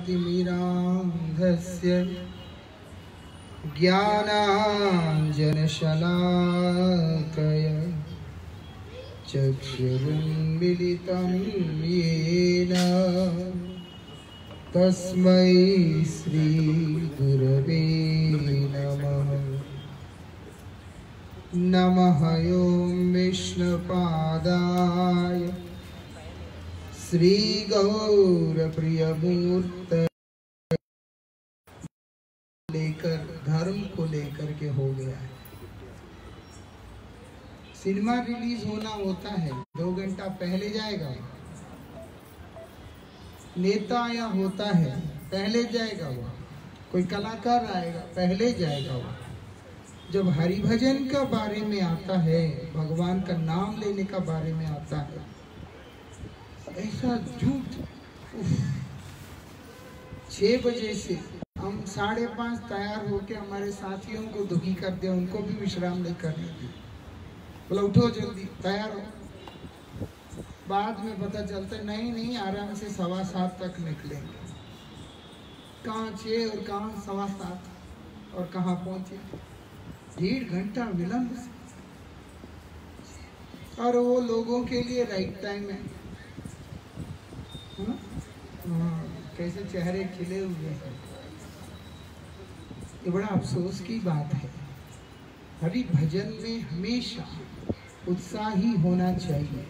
ज्ञानाञ्जनशलाकया ज्ञानाञ्जनशलाकया चक्षुरुन्मिलितं येन तस्मै श्रीगुरवे नमः। नमः ॐ विष्णुपादाय श्रीगौरप्रियमूर्तये। लेकर धर्म को लेकर के हो गया है। सिनेमा रिलीज होना होता है 2 घंटा पहले जाएगा, नेता आया होता है पहले जाएगा, वो कोई कलाकार आएगा पहले जाएगा। वो जब हरिभजन का बारे में आता है, भगवान का नाम लेने का बारे में आता है, ऐसा झूठ। 6 बजे से हम 5:30 तैयार होके हमारे साथियों को दुखी कर दिया, उनको भी विश्राम नहीं करने दी। बोला उठो जल्दी तैयार हो। बाद में पता चलता नहीं आराम से 7:15 तक निकलेंगे। कहाँ 6 और कहाँ 7:15 और कहाँ पहुंचे 1.5 घंटा विलंब से। और वो लोगों के लिए राइट टाइम है। कैसे चेहरे खिले हुए हैं। ये बड़ा अफसोस की बात है। हरि भजन में हमेशा उत्साही होना चाहिए,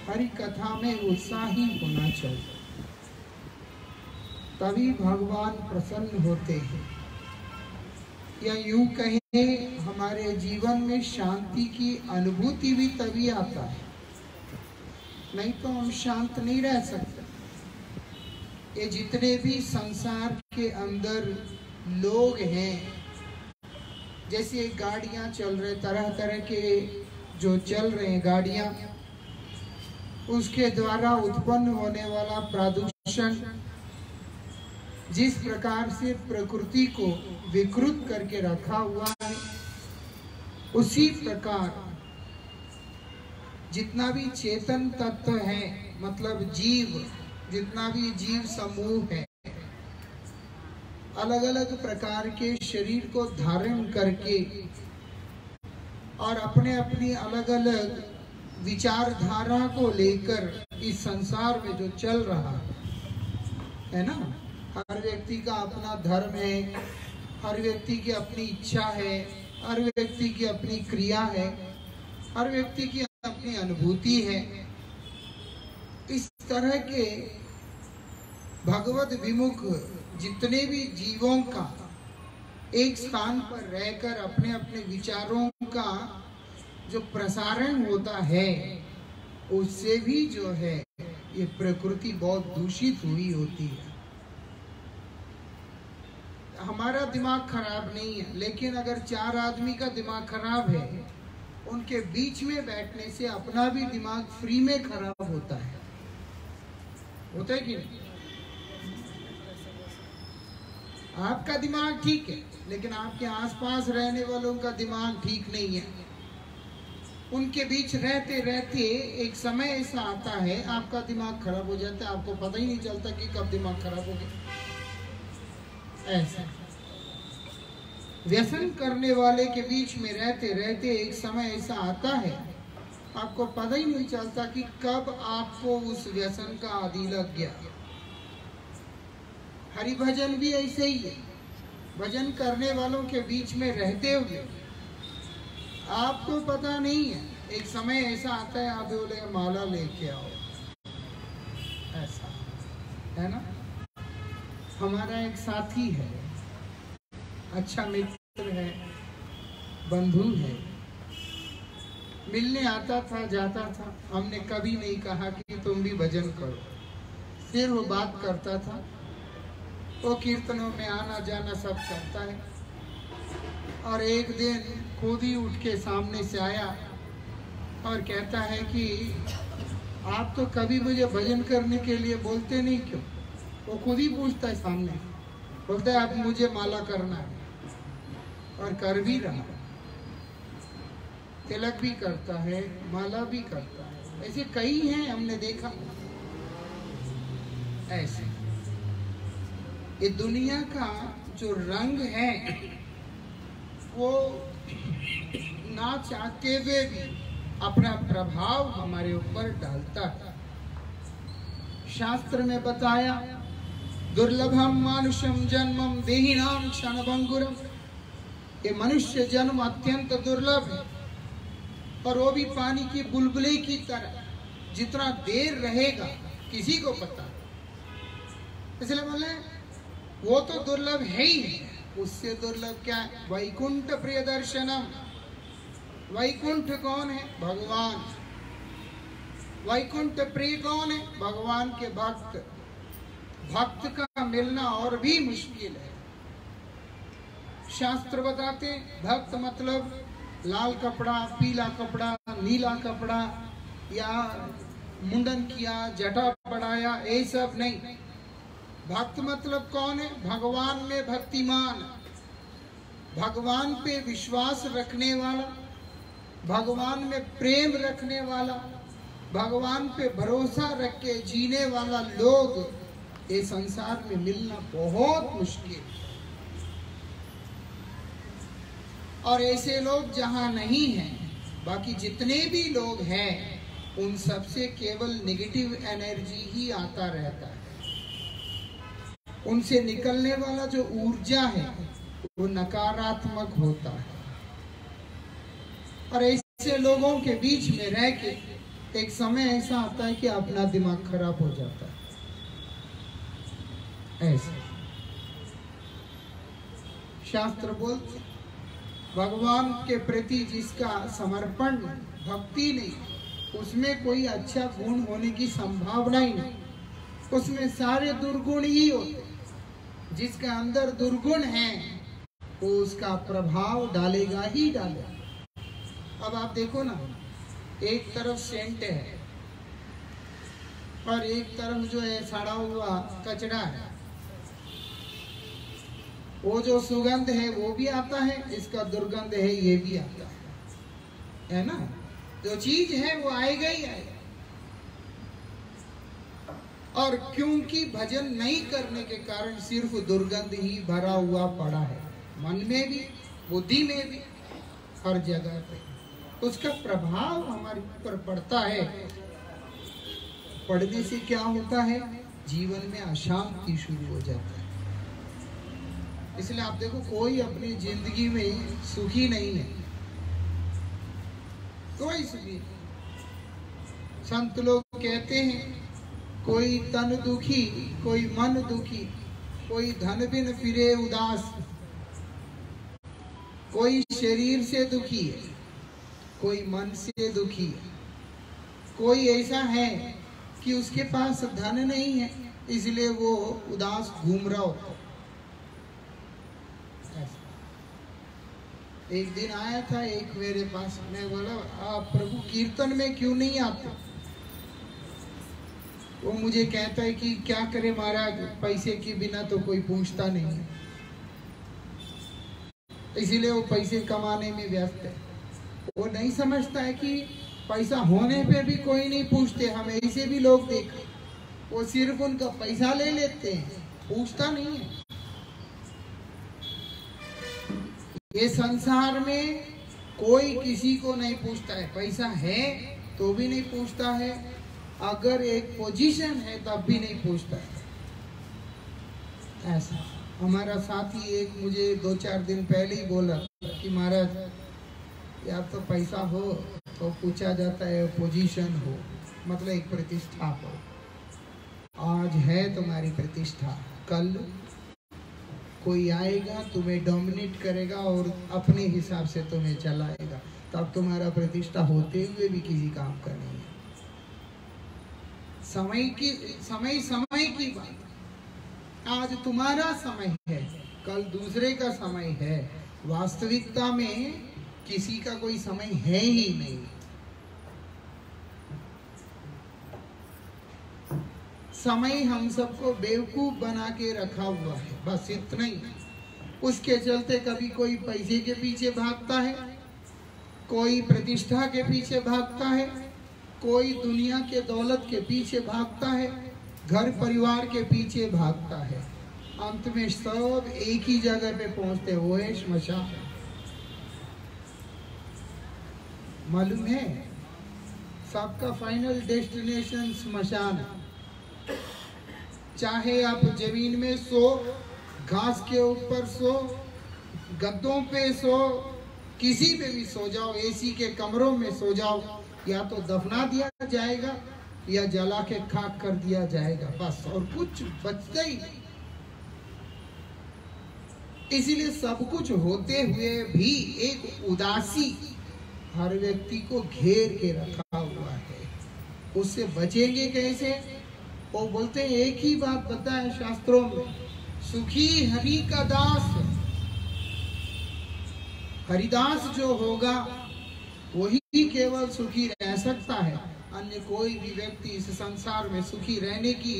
हरि कथा में उत्साही होना चाहिए, तभी भगवान प्रसन्न होते हैं। या यूं कहें हमारे जीवन में शांति की अनुभूति भी तभी आता है, नहीं तो हम शांत नहीं रह सकते। ये जितने भी संसार के अंदर लोग हैं, जैसे गाड़ियां चल रहे, तरह तरह के जो चल रहे हैं गाड़ियां, उसके द्वारा उत्पन्न होने वाला प्रदूषण जिस प्रकार से प्रकृति को विकृत करके रखा हुआ है, उसी प्रकार जितना भी चेतन तत्व है, मतलब जीव, जितना भी जीव समूह है, अलग अलग प्रकार के शरीर को धारण करके और अपने अपनी अलग अलग विचारधारा को लेकर इस संसार में जो चल रहा है ना, हर व्यक्ति का अपना धर्म है, हर व्यक्ति की अपनी इच्छा है, हर व्यक्ति की अपनी क्रिया है, हर व्यक्ति की अपनी अनुभूति है। इस तरह के भगवत विमुख जितने भी जीवों का एक स्थान पर रहकर अपने अपने विचारों का जो प्रसारण होता है, उससे भी जो है ये प्रकृति बहुत दूषित हुई होती है। हमारा दिमाग खराब नहीं है, लेकिन अगर 4 आदमी का दिमाग खराब है, उनके बीच में बैठने से अपना भी दिमाग फ्री में खराब होता है कि नहीं? आपका दिमाग ठीक है, लेकिन आपके आसपास रहने वालों का दिमाग ठीक नहीं है। उनके बीच रहते रहते एक समय ऐसा आता है, आपका दिमाग खराब हो जाता है, आपको पता ही नहीं चलता कि कब दिमाग खराब हो गया। ऐसा व्यसन करने वाले के बीच में रहते रहते एक समय ऐसा आता है, आपको पता ही नहीं चलता कि कब आपको उस व्यसन का आदि लग गया। हरि भजन भी ऐसे ही है। भजन करने वालों के बीच में रहते हुए आपको पता नहीं है, एक समय ऐसा आता है आप बोले माला लेके आओ, ऐसा है ना। हमारा एक साथी है, अच्छा मित्र है, बंधु है, मिलने आता था जाता था। हमने कभी नहीं कहा कि तुम भी भजन करो, फिर वो बात करता था। वो कीर्तनों में आना जाना सब करता है। और एक दिन खुद ही उठ के सामने से आया और कहता है कि आप तो कभी मुझे भजन करने के लिए बोलते नहीं, क्यों? वो खुद ही पूछता है सामने, बोलता है आप मुझे माला करना है, और कर भी रहा, तिलक भी करता है, माला भी करता है। ऐसे कई हैं, हमने देखा ऐसे। ये दुनिया का जो रंग है वो ना चाहते हुए भी अपना प्रभाव हमारे ऊपर डालता है। शास्त्र में बताया, दुर्लभम मानुषम जन्मम देहिनाम क्षणभंगुरम, ये मनुष्य जन्म अत्यंत दुर्लभ है, और वो भी पानी की बुलबुले की तरह, जितना देर रहेगा किसी को पता। इसलिए बोले वो तो दुर्लभ है ही है, उससे दुर्लभ क्या है? वैकुंठ प्रिय दर्शनम। वैकुंठ कौन है? भगवान। वैकुंठ प्रिय कौन है? भगवान के भक्त। भक्त का मिलना और भी मुश्किल है। शास्त्र बताते भक्त मतलब लाल कपड़ा, पीला कपड़ा, नीला कपड़ा, या मुंडन किया, जटा बढ़ाया, ये सब नहीं। भक्त मतलब कौन है? भगवान में भक्तिमान, भगवान पे विश्वास रखने वाला, भगवान में प्रेम रखने वाला, भगवान पे भरोसा रख के जीने वाला लोग ये संसार में मिलना बहुत मुश्किल है। और ऐसे लोग जहां नहीं हैं, बाकी जितने भी लोग हैं उन सबसे केवल नेगेटिव एनर्जी ही आता रहता है। उनसे निकलने वाला जो ऊर्जा है वो नकारात्मक होता है। और ऐसे लोगों के बीच में रह के एक समय ऐसा आता है कि अपना दिमाग खराब हो जाता है। ऐसे शास्त्र बोलते भगवान के प्रति जिसका समर्पण भक्ति नहीं, उसमें कोई अच्छा गुण होने की संभावना ही नहीं, उसमें सारे दुर्गुण ही होते। जिसका अंदर दुर्गुण है वो उसका प्रभाव डालेगा ही डालेगा। अब आप देखो ना, एक तरफ सेंट है और एक तरफ जो है सड़ा हुआ कचरा है। वो जो सुगंध है वो भी आता है, इसका दुर्गंध है ये भी आता है ना? जो चीज है वो आएगा ही आएगा। और क्योंकि भजन नहीं करने के कारण सिर्फ दुर्गंध ही भरा हुआ पड़ा है, मन में भी, बुद्धि में भी, हर जगह पे उसका प्रभाव हमारे ऊपर पड़ता है। पढ़ने से क्या होता है? जीवन में अशांति शुरू हो जाता है। इसलिए आप देखो, कोई अपनी जिंदगी में सुखी नहीं है, कोई सुखी नहीं। संत लोग कहते हैं, कोई तन दुखी, कोई मन दुखी, कोई धन बिन फिरे उदास, कोई शरीर से दुखी है, कोई मन से दुखी है, कोई ऐसा है कि उसके पास धन नहीं है इसलिए वो उदास घूम रहा होता। एक दिन आया था एक मेरे पास, मैं बोला आप प्रभु कीर्तन में क्यों नहीं आते? वो मुझे कहता है कि क्या करे महाराज, पैसे के बिना तो कोई पूछता नहीं है, इसीलिए वो पैसे कमाने में व्यस्त है। वो नहीं समझता है कि पैसा होने पे भी कोई नहीं पूछते। हम ऐसे भी लोग देखे, वो सिर्फ उनका पैसा ले लेते हैं, पूछता नहीं है। ये संसार में कोई किसी को नहीं पूछता है, पैसा है तो भी नहीं पूछता है, अगर एक पोजीशन है तब भी नहीं पूछता है। ऐसा हमारा साथी एक मुझे 2-4 दिन पहले ही बोला कि महाराज यार तो पैसा हो तो पूछा जाता है, पोजीशन हो मतलब एक प्रतिष्ठा हो। आज है तुम्हारी प्रतिष्ठा, कल कोई आएगा तुम्हें डोमिनेट करेगा और अपने हिसाब से तुम्हें चलाएगा, तब तुम्हारा प्रतिष्ठा होते हुए भी किसी काम का नहीं है। समय की बात, आज तुम्हारा समय है, कल दूसरे का समय है। वास्तविकता में किसी का कोई समय है ही नहीं। समय हम सबको बेवकूफ बना के रखा हुआ है, बस इतना ही। उसके चलते कभी कोई पैसे के पीछे भागता है, कोई प्रतिष्ठा के पीछे भागता है, कोई दुनिया के दौलत के पीछे भागता है, घर परिवार के पीछे भागता है। अंत में सब एक ही जगह पे पहुंचते, वो है श्मशान। मालूम है सबका फाइनल डेस्टिनेशन श्मशान। चाहे आप जमीन में सो, घास के ऊपर सो, गद्दों पे सो, किसी पे भी सो जाओ, एसी के कमरों में सो जाओ, या तो दफना दिया जाएगा या जला के खाक कर दिया जाएगा, बस, और कुछ बचता ही नहीं। इसीलिए सब कुछ होते हुए भी एक उदासी हर व्यक्ति को घेर के रखा हुआ है। उससे बचेंगे कैसे? वो बोलते हैं, एक ही बात बताया शास्त्रों में, सुखी हरि का दास। हरिदास जो होगा वही केवल सुखी रह सकता है, अन्य कोई भी व्यक्ति इस संसार में सुखी रहने की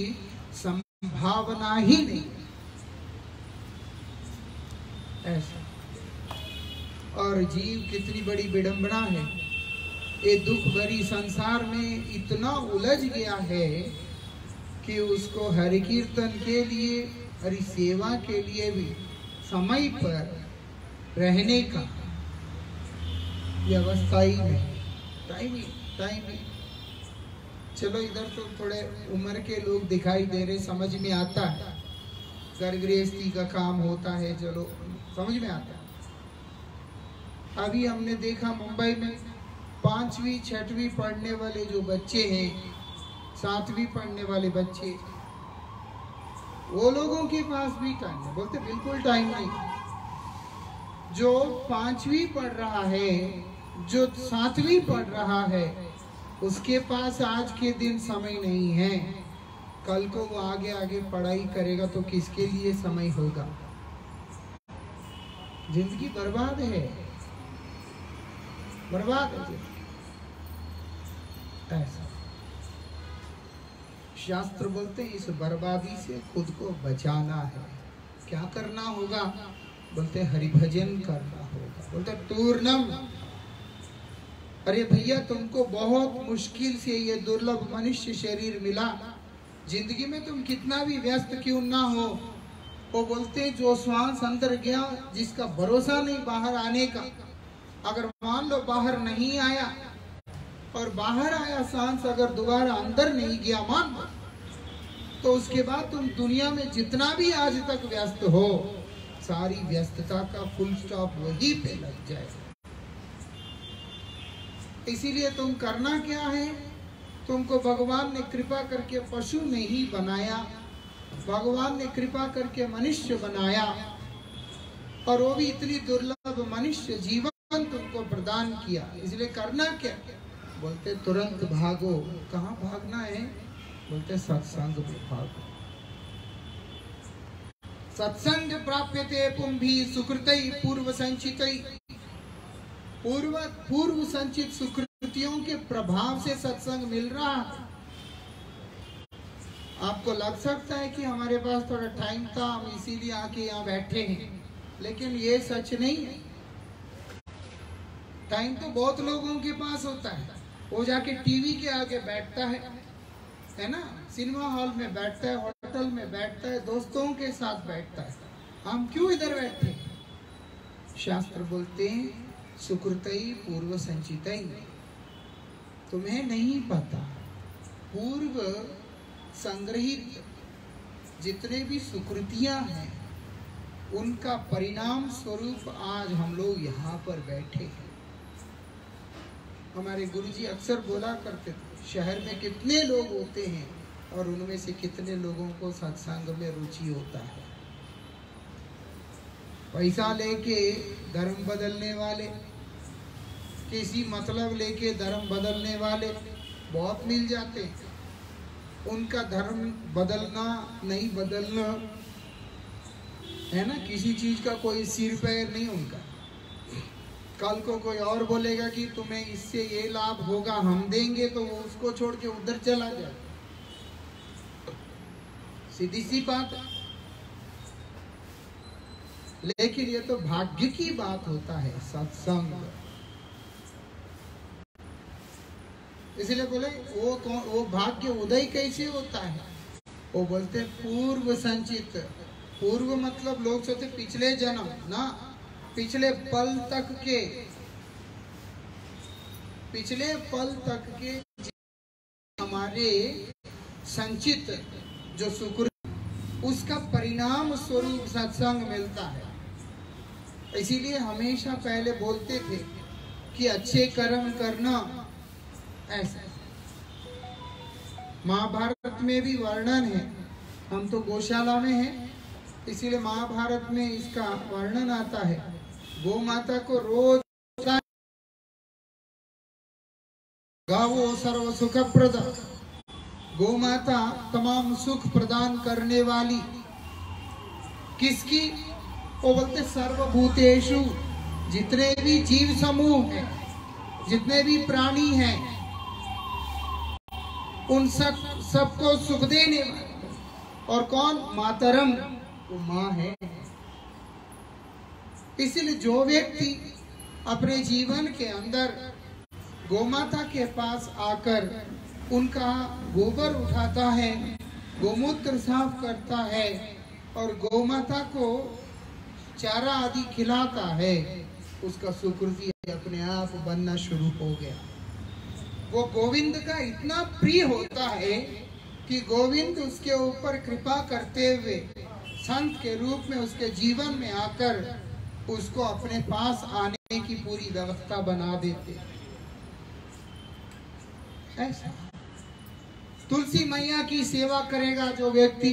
संभावना ही नहीं। ऐसा। और जीव कितनी बड़ी विडंबना है, ये दुख भरी संसार में इतना उलझ गया है कि उसको हरि कीर्तन के लिए, हरि सेवा के लिए भी समय पर रहने का व्यवस्था ही नहीं, टाइम ही। चलो इधर तो थोड़े उम्र के लोग दिखाई दे रहे, समझ में आता है, घर गृहस्थी का काम होता है, चलो समझ में आता है। अभी हमने देखा मुंबई में 5वीं 6वीं पढ़ने वाले जो बच्चे हैं, 7वीं पढ़ने वाले बच्चे, वो लोगों के पास भी टाइम है, बोलते बिल्कुल टाइम नहीं। जो 5वीं पढ़ रहा है, जो 7वीं पढ़ रहा है, उसके पास आज के दिन समय नहीं है। कल को वो आगे आगे पढ़ाई करेगा तो किसके लिए समय होगा? जिंदगी बर्बाद है, बर्बाद है जिंदगी। ऐसा शास्त्र बोलते हैं, इस बर्बादी से खुद को बचाना है। क्या करना होगा? बोलते हरिभजन करना होगा। बोलते तूर्णम, अरे भैया तुमको बहुत मुश्किल से ये दुर्लभ मनुष्य शरीर मिला, जिंदगी में तुम कितना भी व्यस्त क्यों ना हो, वो बोलते जो श्वास अंदर गया, जिसका भरोसा नहीं बाहर आने का, अगर मान लो बाहर नहीं आया और बाहर आया सांस अगर दोबारा अंदर नहीं गया, मान लो, तो उसके बाद तुम दुनिया में जितना भी आज तक व्यस्त हो, सारी व्यस्तता का फुल स्टॉप वहीं पे लग जाएगा। इसीलिए तुम करना क्या है? तुमको भगवान ने कृपा करके पशु नहीं बनाया, भगवान ने कृपा करके मनुष्य बनाया, और वो भी इतनी दुर्लभ मनुष्य जीवन तुमको प्रदान किया। इसलिए करना क्या? बोलते तुरंत भागो। कहाँ भागना है? बोलते सत्संग में भागो। सत्संग प्राप्यते पुंभी सुकृतै पूर्व संचितै। पूर्व संचित सुकृतियों के प्रभाव से सत्संग मिल रहा है। आपको लग सकता है कि हमारे पास थोड़ा टाइम था, हम इसीलिए आके यहाँ बैठे हैं, लेकिन ये सच नहीं है। टाइम तो बहुत लोगों के पास होता है, वो जाके टीवी के आगे बैठता है ना, सिनेमा हॉल में बैठता है, होटल में बैठता है, दोस्तों के साथ बैठता है। हम क्यों इधर बैठे हैं? शास्त्र बोलते हैं सुकृतई पूर्व संचितई। तुम्हें नहीं पता, पूर्व संग्रहित जितने भी सुकृतियां हैं, उनका परिणाम स्वरूप आज हम लोग यहाँ पर बैठे हैं। हमारे गुरुजी अक्सर बोला करते थे, शहर में कितने लोग होते हैं और उनमें से कितने लोगों को सत्संग में रुचि होता है। पैसा लेके धर्म बदलने वाले, किसी मतलब लेके धर्म बदलने वाले बहुत मिल जाते हैं। उनका धर्म बदलना नहीं बदलना है ना, किसी चीज का कोई सिर पैर नहीं उनका। कल को कोई और बोलेगा कि तुम्हें इससे ये लाभ होगा, हम देंगे, तो वो उसको छोड़ के उधर चला जाए। सीधी सी बात है। लेकिन ये तो भाग्य की बात होता है सत्संग। इसलिए बोले वो भाग्य उदय कैसे होता है? वो बोलते पूर्व संचित पूर्व मतलब लोग सोचते पिछले जन्म ना, पिछले पल तक के हमारे संचित जो सुकृत उसका परिणाम स्वरूप सत्संग मिलता है। इसीलिए हमेशा पहले बोलते थे कि अच्छे कर्म करना। ऐसा महाभारत में भी वर्णन है, हम तो गौशाला में हैं, इसीलिए महाभारत में इसका वर्णन आता है। गौ माता को रोज गावो सर्व सुखप्रद, गौ माता तमाम सुख प्रदान करने वाली। किसकी? वो बोलते सर्वभूतेषु, जितने भी जीव समूह हैं, जितने भी प्राणी हैं, उन सबको सुख देने वाली। और कौन? मातरम, वो माँ है। इसलिए जो व्यक्ति अपने जीवन के अंदर गोमाता के पास आकर उनका गोबर उठाता है, गोमूत्र साफ करता है और गोमाता को चारा आदि खिलाता है, उसका सुकृति अपने आप बनना शुरू हो गया। वो गोविंद का इतना प्रिय होता है कि गोविंद उसके ऊपर कृपा करते हुए संत के रूप में उसके जीवन में आकर उसको अपने पास आने की पूरी व्यवस्था बना देते। ऐसा तुलसी मैया की सेवा करेगा जो व्यक्ति,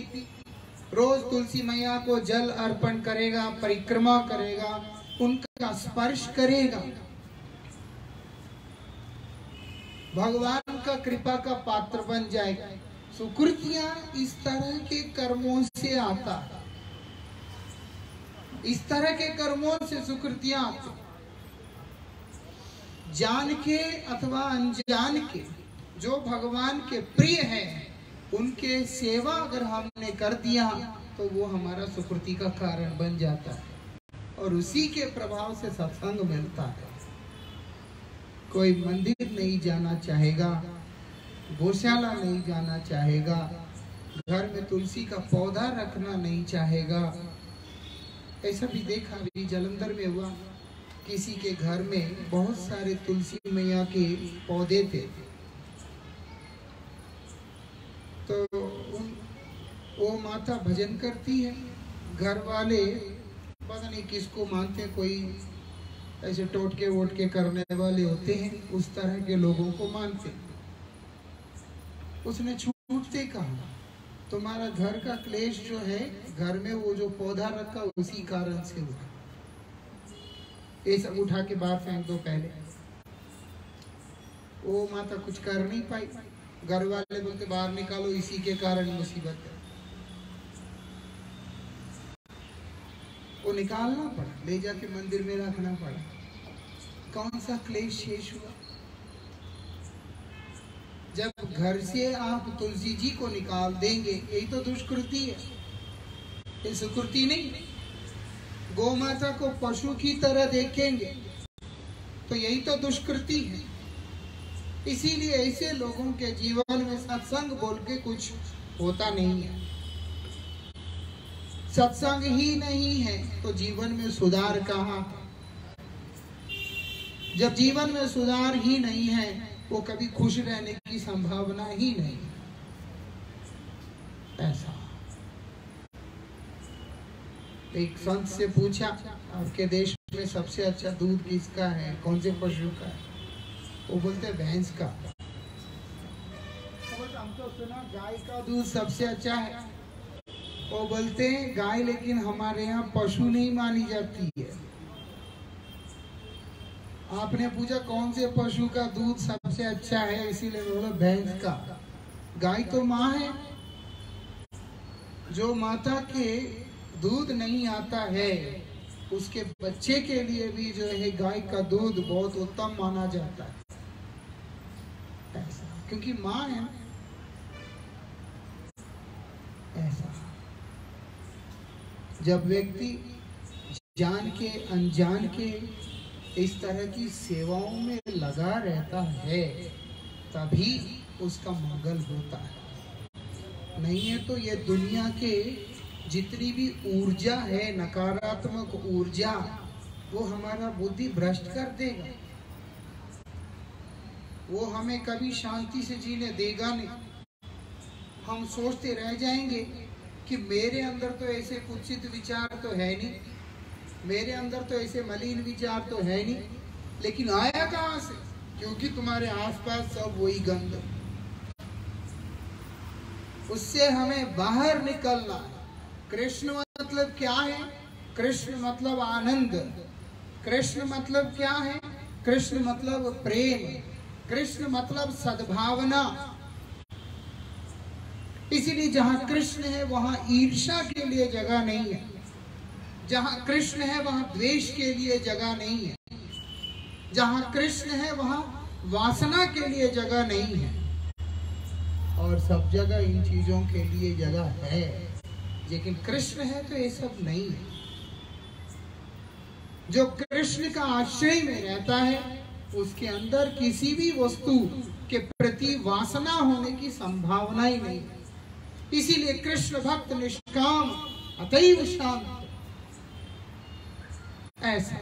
रोज तुलसी मैया को जल अर्पण करेगा, परिक्रमा करेगा, उनका स्पर्श करेगा, भगवान का कृपा का पात्र बन जाएगा। सुकृतियां इस तरह के कर्मों से आता है, इस तरह के कर्मों से सुकृतियां आती। जान के अथवा अनजान के जो भगवान के प्रिय हैं, उनके सेवा अगर हमने कर दिया तो वो हमारा सुकृति का कारण बन जाता है और उसी के प्रभाव से सत्संग मिलता है। कोई मंदिर नहीं जाना चाहेगा, गौशाला नहीं जाना चाहेगा, घर में तुलसी का पौधा रखना नहीं चाहेगा। ऐसा भी देखा, भी जालंधर में हुआ, किसी के घर में बहुत सारे तुलसी मैया के पौधे थे, तो वो माता भजन करती है, घर वाले पता नहीं किसको मानते, कोई ऐसे टोटके वोटके करने वाले होते हैं, उस तरह के लोगों को मानते। उसने छूटते कहा, तुम्हारा घर का क्लेश जो है, घर में वो जो पौधा रखा उसी कारण से हुआ, ये सब उठा के बाहर फेंक दो पहले। वो माता कुछ कर नहीं पाई, घर वाले बोलते बाहर निकालो, इसी के कारण मुसीबत है। वो निकालना पड़ा, ले जाके मंदिर में रखना पड़ा। कौन सा क्लेश शेष हुआ? जब घर से आप तुलसी जी को निकाल देंगे, यही तो दुष्कृति है, ये सुकृति नहीं। गौ माता को पशु की तरह देखेंगे तो यही तो दुष्कृति है। इसीलिए ऐसे लोगों के जीवन में सत्संग बोल के कुछ होता नहीं है। सत्संग ही नहीं है तो जीवन में सुधार कहाँ? जब जीवन में सुधार ही नहीं है, वो कभी खुश रहने की संभावना ही नहीं। ऐसा एक संत से पूछा, आपके देश में सबसे अच्छा दूध किसका है, कौन से पशु का है? वो बोलते भैंस का। हम तो सुना गाय का दूध सबसे अच्छा है। वो बोलते हैं गाय लेकिन हमारे यहाँ पशु नहीं मानी जाती है। आपने पूछा कौन से पशु का दूध सबसे अच्छा है, इसीलिए बोला भैंस का। गाय तो माँ है, जो माता के दूध नहीं आता है उसके बच्चे के लिए भी जो है गाय का दूध बहुत उत्तम माना जाता है, ऐसा, क्योंकि माँ है। ऐसा जब व्यक्ति जान के अनजान के इस तरह की सेवाओं में लगा रहता है, तभी उसका मंगल होता है। नहीं है तो ये दुनिया के जितनी भी ऊर्जा है, नकारात्मक ऊर्जा, वो हमारा बुद्धि भ्रष्ट कर देगा। वो हमें कभी शांति से जीने देगा नहीं। हम सोचते रह जाएंगे कि मेरे अंदर तो ऐसे कुत्सित विचार तो है नहीं, मेरे अंदर तो ऐसे मलिन विचार तो है नहीं, लेकिन आया कहां से? क्योंकि तुम्हारे आसपास सब वही गंध। उससे हमें बाहर निकलना है। कृष्ण मतलब क्या है? कृष्ण मतलब आनंद। कृष्ण मतलब क्या है? कृष्ण मतलब प्रेम। कृष्ण मतलब सद्भावना। इसीलिए जहां कृष्ण है वहां ईर्ष्या के लिए जगह नहीं है। जहां कृष्ण है वहां द्वेष के लिए जगह नहीं है। जहां कृष्ण है वहां वासना के लिए जगह नहीं है। और सब जगह इन चीजों के लिए जगह है, लेकिन कृष्ण है तो ये सब नहीं है। जो कृष्ण का आश्रय में रहता है उसके अंदर किसी भी वस्तु के प्रति वासना होने की संभावना ही नहीं है। इसीलिए कृष्ण भक्त निष्काम अतैव शांत। ऐसा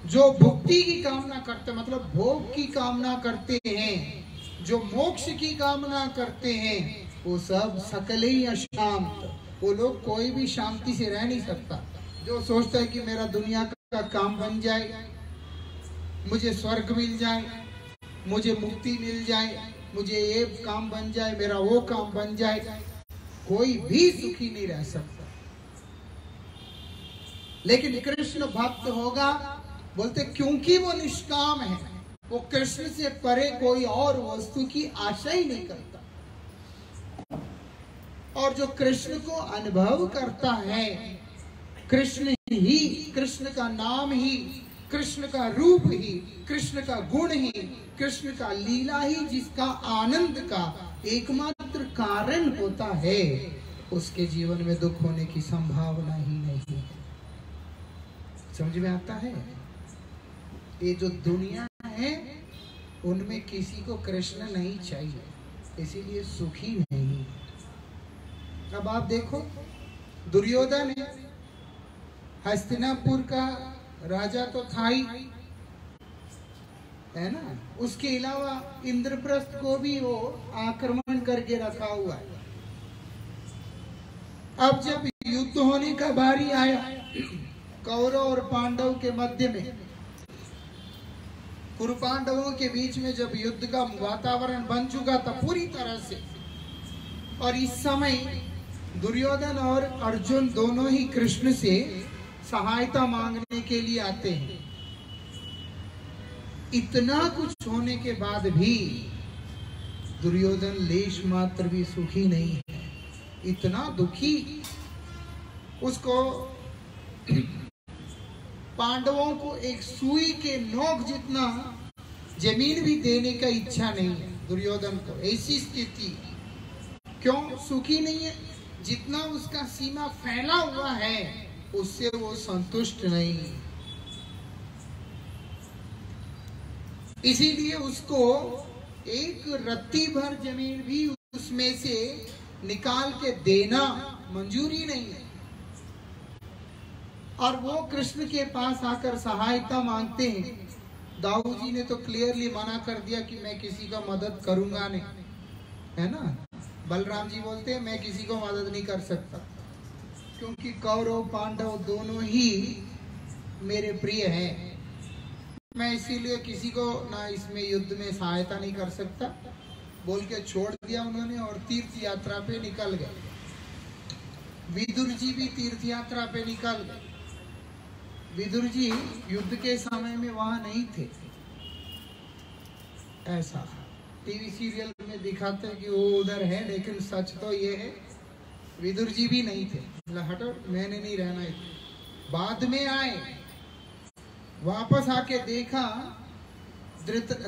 जो भुक्ति की कामना करते, मतलब भोग की कामना करते हैं, जो मोक्ष की कामना करते हैं, वो सब सकल ही अशांत। वो लोग कोई भी शांति से रह नहीं सकता। जो सोचता है कि मेरा दुनिया का काम बन जाए, मुझे स्वर्ग मिल जाए, मुझे मुक्ति मिल जाए, मुझे ये काम बन जाए, मेरा वो काम बन जाए, कोई भी सुखी नहीं रह सकता। लेकिन कृष्ण भक्त होगा, बोलते क्योंकि वो निष्काम है, वो कृष्ण से परे कोई और वस्तु की आशा ही नहीं करता। और जो कृष्ण को अनुभव करता है, कृष्ण ही, कृष्ण का नाम ही, कृष्ण का रूप ही, कृष्ण का गुण ही, कृष्ण का लीला ही जिसका आनंद का एकमात्र कारण होता है, उसके जीवन में दुख होने की संभावना ही नहीं है। समझ में आता है? ये जो दुनिया है उनमें किसी को कृष्ण नहीं चाहिए, इसीलिए सुखी नहीं। अब आप देखो, दुर्योधन है, हस्तिनापुर का राजा तो था ही, है ना। उसके अलावा इंद्रप्रस्थ को भी वो आक्रमण करके रखा हुआ है। अब जब युद्ध होने का बारी आया कौरव और पांडव के मध्य में, कुरु पांडवों के बीच में जब युद्ध का वातावरण बन चुका था पूरी तरह से, और इस समय दुर्योधन और अर्जुन दोनों ही कृष्ण से सहायता मांगने के लिए आते हैं। इतना कुछ होने के बाद भी दुर्योधन लेश मात्र भी सुखी नहीं है, इतना दुखी। उसको पांडवों को एक सुई के नोक जितना जमीन भी देने का इच्छा नहीं है दुर्योधन को। ऐसी स्थिति क्यों सुखी नहीं है? जितना उसका सीमा फैला हुआ है उससे वो संतुष्ट नहीं। इसीलिए उसको एक रत्ती भर जमीन भी उसमें से निकाल के देना मंजूरी नहीं है। और वो कृष्ण के पास आकर सहायता मांगते हैं। दाऊ जी ने तो क्लियरली मना कर दिया कि मैं किसी का मदद करूंगा नहीं, है ना। बलराम जी बोलते हैं मैं किसी को मदद नहीं कर सकता, क्योंकि कौरव पांडव दोनों ही मेरे प्रिय हैं। मैं इसीलिए किसी को ना इसमें युद्ध में सहायता नहीं कर सकता, बोल के छोड़ दिया उन्होंने और तीर्थ यात्रा पे निकल गए। विदुर जी भी तीर्थ यात्रा पे निकल गए। विदुर जी युद्ध के समय में वहां नहीं थे, ऐसा टीवी सीरियल में दिखाते हैं कि वो उधर है, लेकिन सच तो ये है विदुर जी भी नहीं थे। हटो, मैंने नहीं रहना है। बाद में आए, वापस आके देखा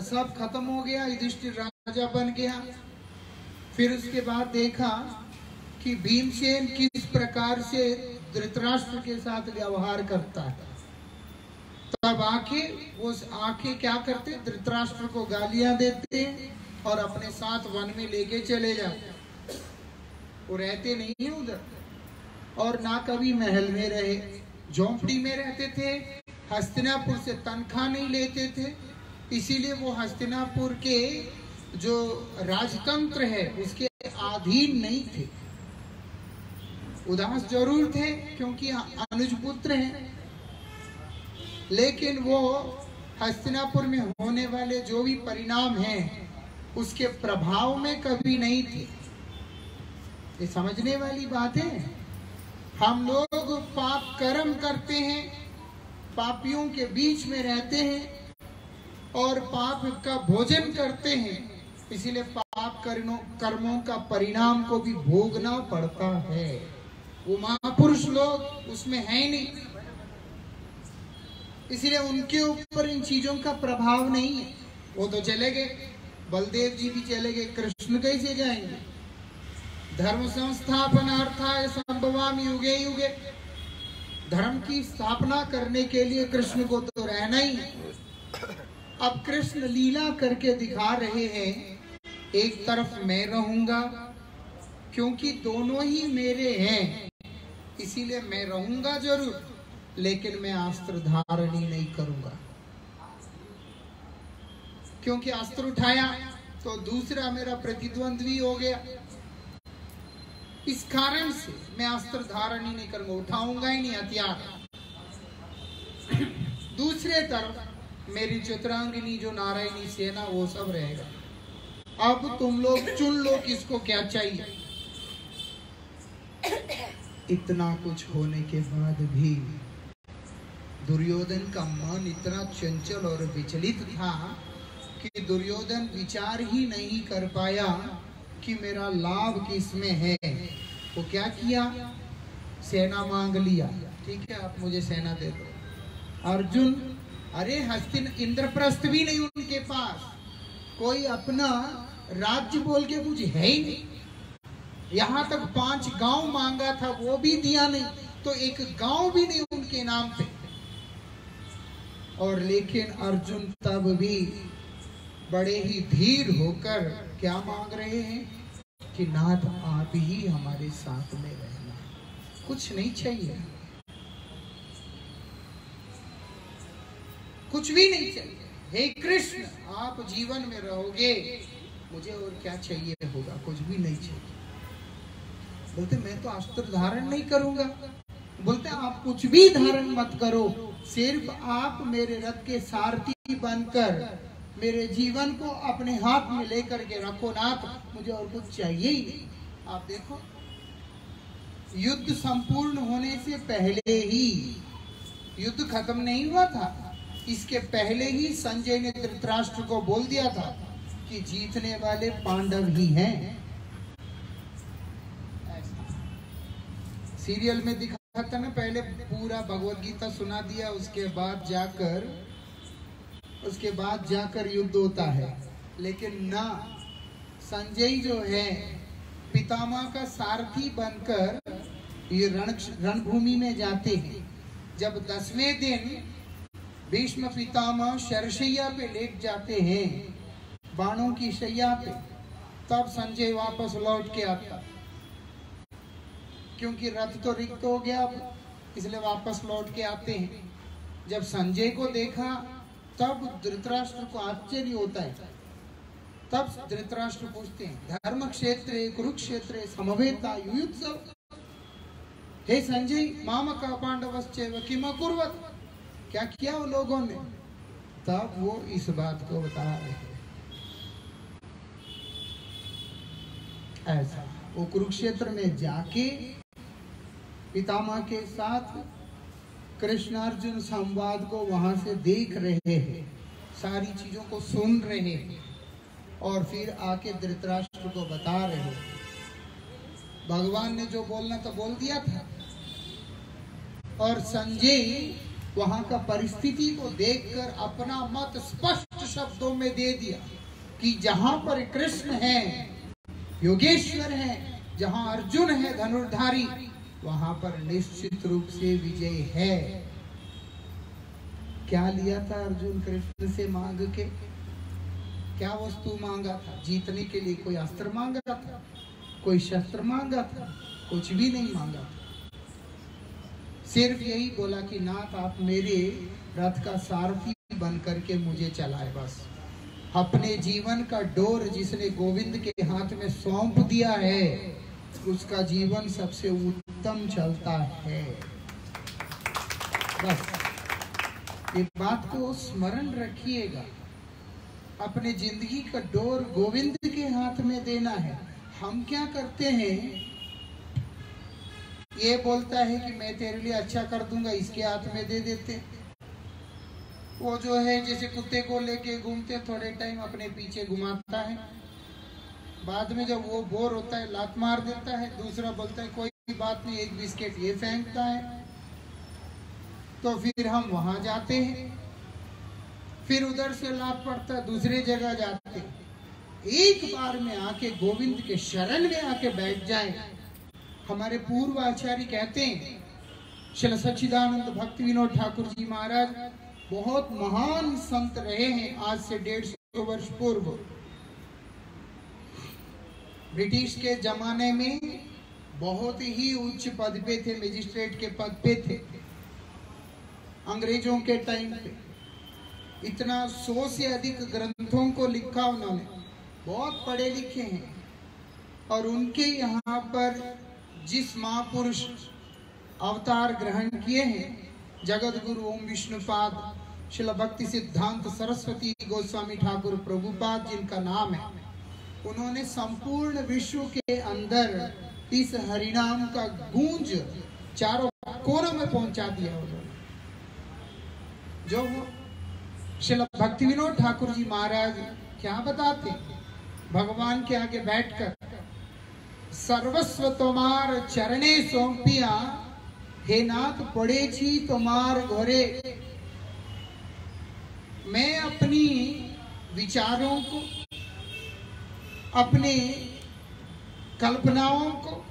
सब खत्म हो गया, युधिष्ठिर राजा बन गया। फिर उसके बाद देखा कि भीमसेन किस प्रकार से धृतराष्ट्र के साथ व्यवहार करता है। तब आके क्या करते, धृतराष्ट्र को गालियां देते और अपने साथ वन में लेके चले जाते। वो रहते नहीं है उधर, और ना कभी महल में रहे, झोंपड़ी में रहते थे। हस्तिनापुर से तनख्वाह नहीं लेते थे, इसीलिए वो हस्तिनापुर के जो राजतंत्र है उसके अधीन नहीं थे। उदास जरूर थे क्योंकि अनुज पुत्र हैं, लेकिन वो हस्तिनापुर में होने वाले जो भी परिणाम हैं उसके प्रभाव में कभी नहीं थे। ये समझने वाली बात है। हम लोग पाप कर्म करते हैं, पापियों के बीच में रहते हैं और पाप का भोजन करते हैं, इसीलिए पाप कर्मों का परिणाम को भी भोगना पड़ता है। वो महापुरुष लोग उसमें है नहीं, इसलिए उनके ऊपर इन चीजों का प्रभाव नहीं है। वो तो चले गए, बलदेव जी भी चले गए, कृष्ण कैसे जाएंगे? धर्म संस्थापनार्थाय संभवामि युगे युगे, धर्म की स्थापना करने के लिए कृष्ण को तो रहना ही। अब कृष्ण लीला करके दिखा रहे हैं, एक तरफ मैं रहूंगा क्योंकि दोनों ही मेरे हैं, इसीलिए मैं रहूंगा जरूर, लेकिन मैं अस्त्र धारणी नहीं करूंगा। क्योंकि अस्त्र उठाया तो दूसरा मेरा प्रतिद्वंद्वी हो गया, इस कारण से मैं अस्त्र धारणी नहीं करूंगा, उठाऊंगा ही नहीं हथियार। दूसरे तरफ मेरी चित्रांगिनी जो नारायणी सेना वो सब रहेगा। अब तुम लोग चुन लो किसको क्या चाहिए। इतना कुछ होने के बाद भी दुर्योधन का मन इतना चंचल और विचलित था कि दुर्योधन विचार ही नहीं कर पाया कि मेरा लाभ किसमें है। वो क्या किया, सेना मांग लिया, ठीक है आप मुझे सेना दे दो। अर्जुन, अरे हस्तिन इंद्रप्रस्थ भी नहीं उनके पास, कोई अपना राज्य बोल के कुछ है ही नहीं। यहाँ तक 5 गांव मांगा था वो भी दिया नहीं, तो एक गांव भी नहीं उनके नाम पे। और लेकिन अर्जुन तब भी बड़े ही धीर होकर क्या मांग रहे हैं कि नाथ आप ही हमारे साथ में रहना, कुछ नहीं चाहिए, कुछ भी नहीं चाहिए। हे कृष्ण, आप जीवन में रहोगे, मुझे और क्या चाहिए होगा, कुछ भी नहीं चाहिए। बोलते मैं तो अस्त्र धारण नहीं करूंगा। बोलते आप कुछ भी धारण मत करो, सिर्फ आप मेरे रथ के सारथी बनकर मेरे जीवन को अपने हाथ में लेकर के रखो नाथ, मुझे और कुछ चाहिए ही नहीं। आप देखो, युद्ध संपूर्ण होने से पहले ही, युद्ध खत्म नहीं हुआ था, इसके पहले ही संजय ने धृतराष्ट्र को बोल दिया था कि जीतने वाले पांडव ही हैं। सीरियल में दिखा था ना, पहले पूरा भगवत गीता सुना दिया, उसके बाद जाकर युद्ध होता है। लेकिन ना, संजय जो है पितामह का सारथी बनकर ये रणभूमि में जाते हैं। जब 10वें दिन भीष्म पितामह शरशैया पे लेट जाते हैं, बाणों की शैया पे, तब संजय वापस लौट के आता, क्योंकि रथ तो रिक्त हो गया, इसलिए वापस लौट के आते हैं। जब संजय को देखा तब धृतराष्ट्र को आश्चर्य होता है। तब धृतराष्ट्र पूछते हैं, धर्म क्षेत्रे कुरुक्षेत्रे समवेता युयुत्सव, हे संजय मामका पांडवश्चैव किम अकुर्वत, क्या किया उन लोगों ने? तब वो इस बात को बता रहे हैं। ऐसा वो कुरुक्षेत्र में जाके पितामह के साथ कृष्णार्जुन संवाद को वहां से देख रहे हैं, सारी चीजों को सुन रहे हैं और फिर आके धृतराष्ट्र को बता रहे हैं। भगवान ने जो बोलना था बोल दिया था, और संजय वहां का परिस्थिति को देखकर अपना मत स्पष्ट शब्दों में दे दिया कि जहां पर कृष्ण है, योगेश्वर है, जहां अर्जुन है धनुर्धारी, वहां पर निश्चित रूप से विजय है। क्या लिया था अर्जुन कृष्ण से मांग के? क्या वस्तु मांगा था? जीतने के लिए कोई अस्त्र मांगा था, कोई शस्त्र मांगा था? कुछ भी नहीं मांगा था। सिर्फ यही बोला कि नाथ आप मेरे रथ का सारथी बन करके मुझे चलाए। बस अपने जीवन का डोर जिसने गोविंद के हाथ में सौंप दिया है उसका जीवन सबसे उत्तम चलता है। बस ये बात को स्मरण रखिएगा, अपने जिंदगी का डोर गोविंद के हाथ में देना है। हम क्या करते हैं, ये बोलता है कि मैं तेरे लिए अच्छा कर दूंगा, इसके हाथ में दे देते। वो जो है जैसे कुत्ते को लेके घूमते, थोड़े टाइम अपने पीछे घुमाता है, बाद में जब वो बोर होता है लात मार देता है। दूसरा बोलता है कोई बात नहीं, एक बिस्किट ये फेंकता है। तो फिर हम वहां जाते हैं, फिर उधर से लात पड़ता है, दूसरे जगह जाते हैं। एक बार में आके गोविंद के शरण में आके बैठ जाए। हमारे पूर्व आचार्य कहते हैं, श्री सच्चिदानंद भक्ति विनोद ठाकुर जी महाराज बहुत महान संत रहे हैं। आज से 150 वर्ष पूर्व ब्रिटिश के जमाने में बहुत ही उच्च पद पे थे, मजिस्ट्रेट के पद पे थे। अंग्रेजों के टाइम पे इतना 100 से अधिक ग्रंथों को लिखा उन्होंने, बहुत पढ़े लिखे हैं। और उनके यहाँ पर जिस महापुरुष अवतार ग्रहण किए हैं, जगत गुरु ओम विष्णुपाद श्रील भक्ति सिद्धांत सरस्वती गोस्वामी ठाकुर प्रभुपाद जिनका नाम है, उन्होंने संपूर्ण विश्व के अंदर इस हरिनाम का गूंज चारों कोनों में पहुंचा दिया। उन्होंने जो श्रील भक्ति विनोद ठाकुर जी महाराज क्या बताते, भगवान के आगे बैठकर सर्वस्व तुम्हार चरणे सौंपिया, हे नाथ पड़े छी तुम्हार घोरे। मैं अपनी विचारों को, अपने कल्पनाओं को,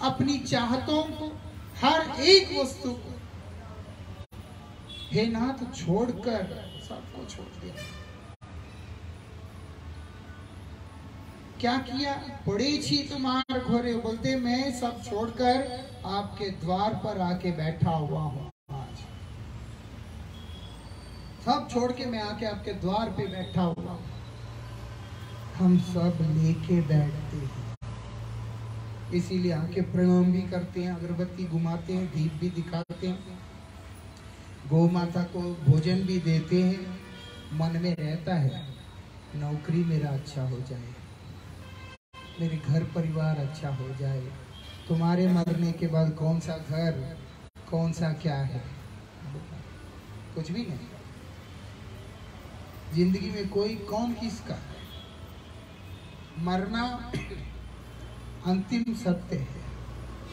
अपनी चाहतों को, हर एक वस्तु को हे नाथ छोड़कर सबको छोड़ दिया। क्या किया, पड़े छी तुम्हार घोरे, बोलते मैं सब छोड़कर आपके द्वार पर आके बैठा हुआ हूं। आज सब छोड़ के मैं आके आपके द्वार पे बैठा हुआ हूं। हम सब लेके बैठते हैं, इसीलिए आके प्रणाम भी करते हैं, अगरबत्ती घुमाते हैं, दीप भी दिखाते हैं, गौ माता को भोजन भी देते हैं। मन में रहता है नौकरी मेरा अच्छा हो जाए, मेरे घर परिवार अच्छा हो जाए। तुम्हारे मरने के बाद कौन सा घर, कौन सा क्या है, कुछ भी नहीं। जिंदगी में कोई कौन किसका, मरना अंतिम सत्य है।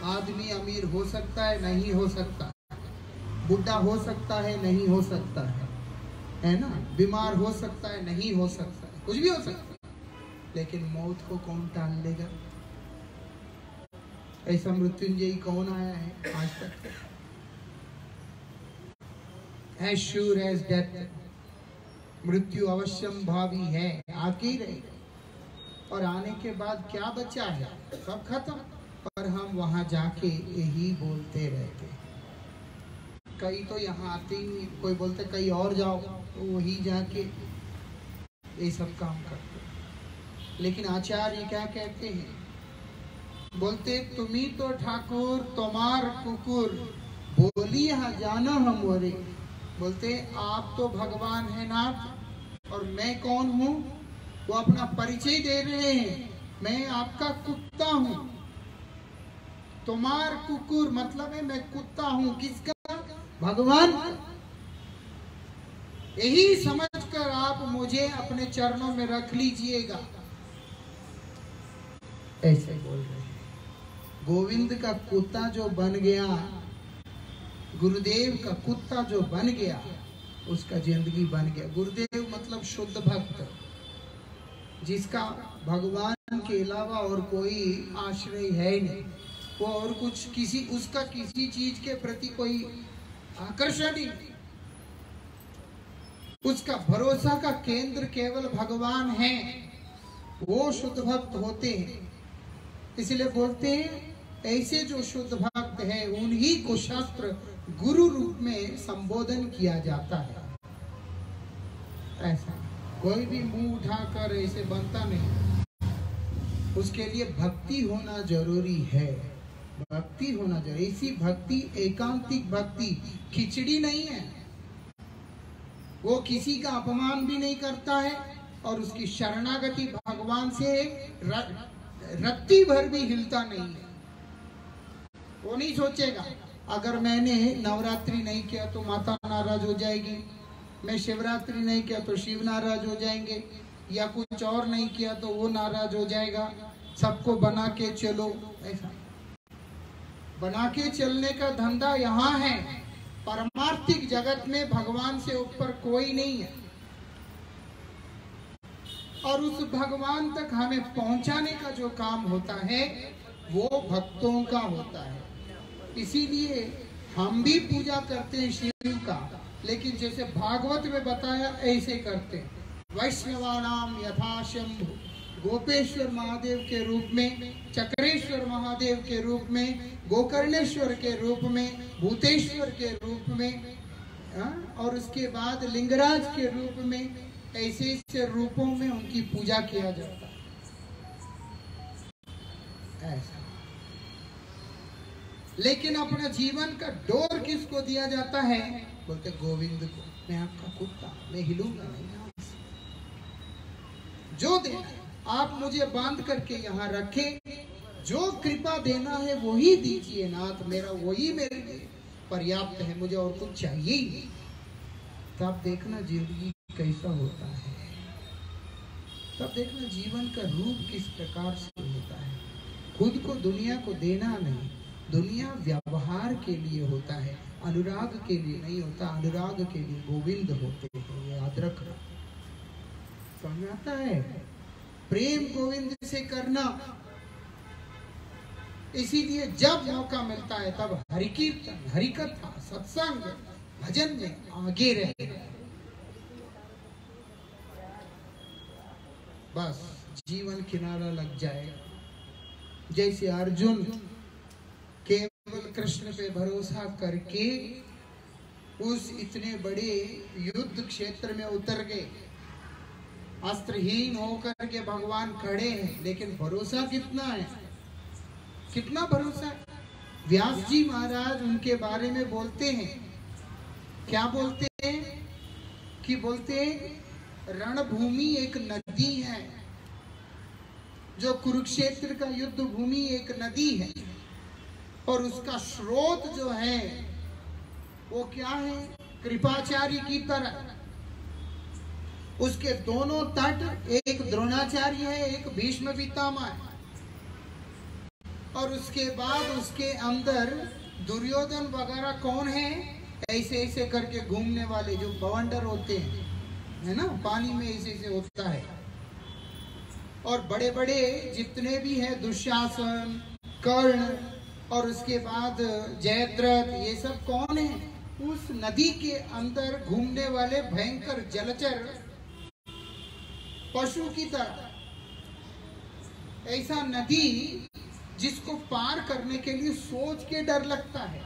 आदमी अमीर हो सकता है, नहीं हो सकता, बुढ़ा हो सकता है, नहीं हो सकता है ना, बीमार हो सकता है, नहीं हो सकता है, कुछ भी हो सकता है, लेकिन मौत को कौन टाल लेगा। ऐसा मृत्युंजयी कौन आया है आज तक? As sure as death, मृत्यु अवश्यम भावी है, आके ही रहेगा। और आने के बाद क्या बचा है, सब खत्म। पर हम वहां जाके यही बोलते रहते। कई तो यहाँ आते ही नहीं, कोई बोलते कहीं और जाओ, तो वही जाके ये सब काम करते। लेकिन आचार्य क्या कहते हैं, बोलते तुम्ही तो ठाकुर तुम्हार कुकुर, बोली यहाँ जाना हम वरे। बोलते आप तो भगवान है नाथ, और मैं कौन हूँ, वो अपना परिचय दे रहे हैं, मैं आपका कुत्ता हूँ। तुम्हार कुकुर मतलब है मैं कुत्ता हूँ, किसका, भगवान। यही समझकर आप मुझे अपने चरणों में रख लीजिएगा, ऐसे बोल रहे हैं। गोविंद का कुत्ता जो बन गया, गुरुदेव का कुत्ता जो बन गया, उसका जिंदगी बन गया। गुरुदेव मतलब शुद्ध भक्त, जिसका भगवान के अलावा और कोई आश्रय है नहीं, वो और कुछ किसी, उसका किसी चीज के प्रति कोई आकर्षण ही, उसका भरोसा का केंद्र केवल भगवान है, वो शुद्ध भक्त होते हैं। इसलिए बोलते हैं ऐसे जो शुद्ध भक्त है उन्हीं को शास्त्र गुरु रूप में संबोधन किया जाता है। ऐसा कोई भी मुंह उठाकर ऐसे बनता नहीं, उसके लिए भक्ति होना जरूरी है। भक्ति होना जरूरी। ऐसी भक्ति एकांतिक भक्ति खिचड़ी नहीं है। वो किसी का अपमान भी नहीं करता है और उसकी शरणागति भगवान से रत्ती भर भी हिलता नहीं है। वो नहीं सोचेगा अगर मैंने नवरात्रि नहीं किया तो माता नाराज हो जाएगी, मैं शिवरात्रि नहीं किया तो शिव नाराज हो जाएंगे, या कुछ और नहीं किया तो वो नाराज हो जाएगा, सबको बना के चलो। ऐसा बना के चलने का धंधा यहाँ है। परमार्थिक जगत में भगवान से ऊपर कोई नहीं है और उस भगवान तक हमें पहुंचाने का जो काम होता है वो भक्तों का होता है। इसीलिए हम भी पूजा करते हैं शिव का, लेकिन जैसे भागवत में बताया ऐसे करते हैं। वैष्णवानाम यथा शंभु, गोपेश्वर महादेव के रूप में, चक्रेश्वर महादेव के रूप में, गोकर्णेश्वर के रूप में, भूतेश्वर के रूप में, और उसके बाद लिंगराज के रूप में, ऐसे ऐसे रूपों में उनकी पूजा किया जाता है। ऐसा लेकिन अपना जीवन का डोर किसको दिया जाता है? बोलते गोविंद को। मैं आपका कुत्ता, मैं हिलूंगा नहीं। जो देना है आप मुझे बांध करके यहाँ रखे, जो कृपा देना है वही दीजिए नाथ, मेरा वही मेरे लिए पर्याप्त है, मुझे और कुछ चाहिए ही नहीं। तब देखना जिंदगी कैसा होता है, तब देखना जीवन का रूप किस प्रकार से होता है। खुद को दुनिया को देना नहीं, दुनिया व्यवहार के लिए होता है, अनुराग के लिए नहीं होता। अनुराग के लिए गोविंद होते हैं, ये याद रखना। समझ आता है? प्रेम गोविंद से करना। इसीलिए जब मौका मिलता है तब हरि कीर्तन, हरि कथा, सत्संग, भजन में आगे रहे। बस जीवन किनारा लग जाएगा। जैसे अर्जुन केवल कृष्ण पे भरोसा करके उस इतने बड़े युद्ध क्षेत्र में उतर गए, अस्त्रहीन होकर के भगवान खड़े हैं, लेकिन भरोसा कितना है? कितना भरोसा है? व्यास जी महाराज उनके बारे में बोलते हैं, क्या बोलते हैं? कि बोलते हैं रणभूमि एक नदी है, जो कुरुक्षेत्र का युद्ध भूमि एक नदी है और उसका स्रोत जो है वो क्या है? कृपाचार्य की तरह। उसके दोनों तट, एक द्रोणाचार्य है, एक भीष्म पितामह है, और उसके बाद उसके अंदर दुर्योधन वगैरह कौन है? ऐसे ऐसे करके घूमने वाले जो बवंडर होते हैं, है ना, पानी में ऐसे ऐसे होता है। और बड़े बड़े जितने भी हैं, दुशासन, कर्ण, और उसके बाद जयद्रथ, ये सब कौन है? उस नदी के अंदर घूमने वाले भयंकर जलचर पशु की तरह। ऐसा नदी जिसको पार करने के लिए सोच के डर लगता है।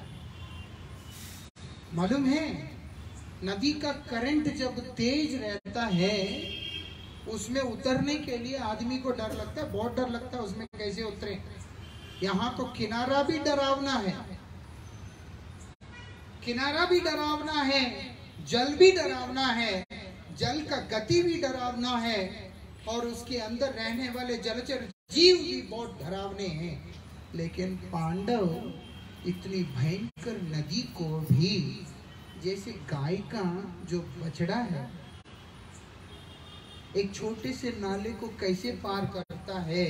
मालूम है, नदी का करंट जब तेज रहता है उसमें उतरने के लिए आदमी को डर लगता है, बहुत डर लगता है उसमें कैसे उतरे। यहाँ तो किनारा भी डरावना है, किनारा भी डरावना है, जल भी डरावना है, जल का गति भी डरावना है, और उसके अंदर रहने वाले जलचर जीव भी बहुत डरावने हैं। लेकिन पांडव इतनी भयंकर नदी को भी, जैसे गाय का जो बछड़ा है एक छोटे से नाले को कैसे पार करता है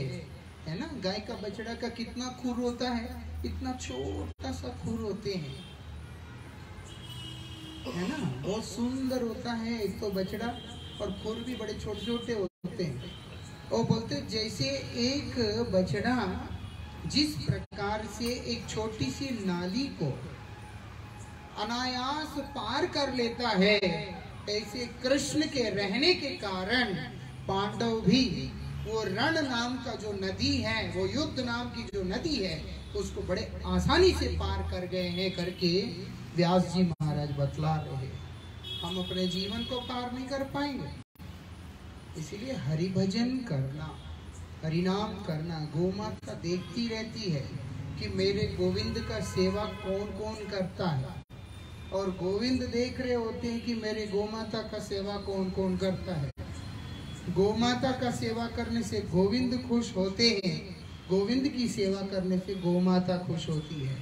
ना, गाय का बछड़ा का कितना खुर होता है, इतना छोटा सा खुर होते हैं, है ना, बहुत सुंदर होता है एक तो बछड़ा, और खुर भी बड़े छोटे छोटे होते हैं। और बोलते जैसे एक बछड़ा जिस प्रकार से एक छोटी सी नाली को अनायास पार कर लेता है, ऐसे कृष्ण के रहने के कारण पांडव भी वो रण नाम का जो नदी है, वो युद्ध नाम की जो नदी है, उसको बड़े आसानी से पार कर गए हैं करके व्यास जी महाराज बतला रहे। हम अपने जीवन को पार नहीं कर पाएंगे, इसीलिए हरि भजन करना, हरि नाम करना। गौ माता देखती रहती है कि मेरे गोविंद का सेवा कौन कौन करता है, और गोविंद देख रहे होते हैं कि मेरे गौ माता का सेवा कौन कौन करता है। गौ माता का सेवा करने से गोविंद खुश होते हैं, गोविंद की सेवा करने से गौ माता खुश होती है।